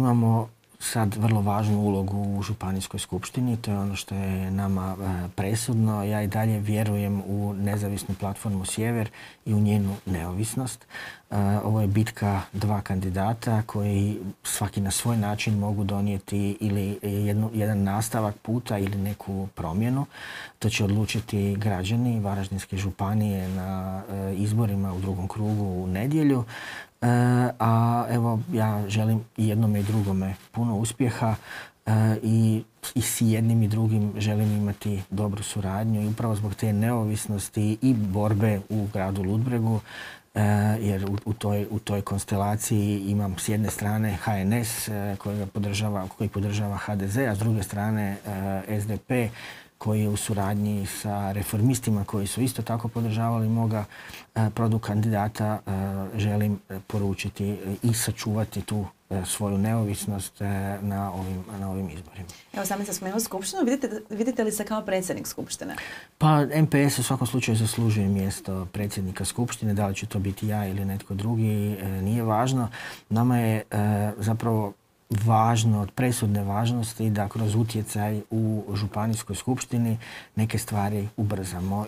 imamo sad vrlo važnu ulogu u Županijskoj skupštini, to je ono što je nama presudno. Ja i dalje vjerujem u nezavisnu platformu Sjever i u njenu neovisnost. Ovo je bitka dva kandidata koji svaki na svoj način mogu donijeti ili jedan nastavak puta ili neku promjenu. To će odlučiti građani Varaždinske županije na izborima u drugom krugu u nedjelju. A evo, ja želim i jednome i drugome puno uspjeha i s jednim i drugim želim imati dobru suradnju i upravo zbog te neovisnosti i borbe u gradu Ludbregu, jer u toj konstelaciji imam s jedne strane HNS koji podržava HDZ, a s druge strane SDP koji je u suradnji sa reformistima koji su isto tako podržavali moga kandidata, želim poručiti i sačuvati tu svoju neovisnost na ovim izborima. Evo, sami ste spomenuli skupštinu. Vidite li se kao predsjednik skupštine? Pa MPS u svakom slučaju zaslužuje mjesto predsjednika skupštine. Da li će to biti ja ili netko drugi, nije važno. Nama je zapravo važno, od presudne važnosti da kroz utjecaj u Županijskoj skupštini neke stvari ubrzamo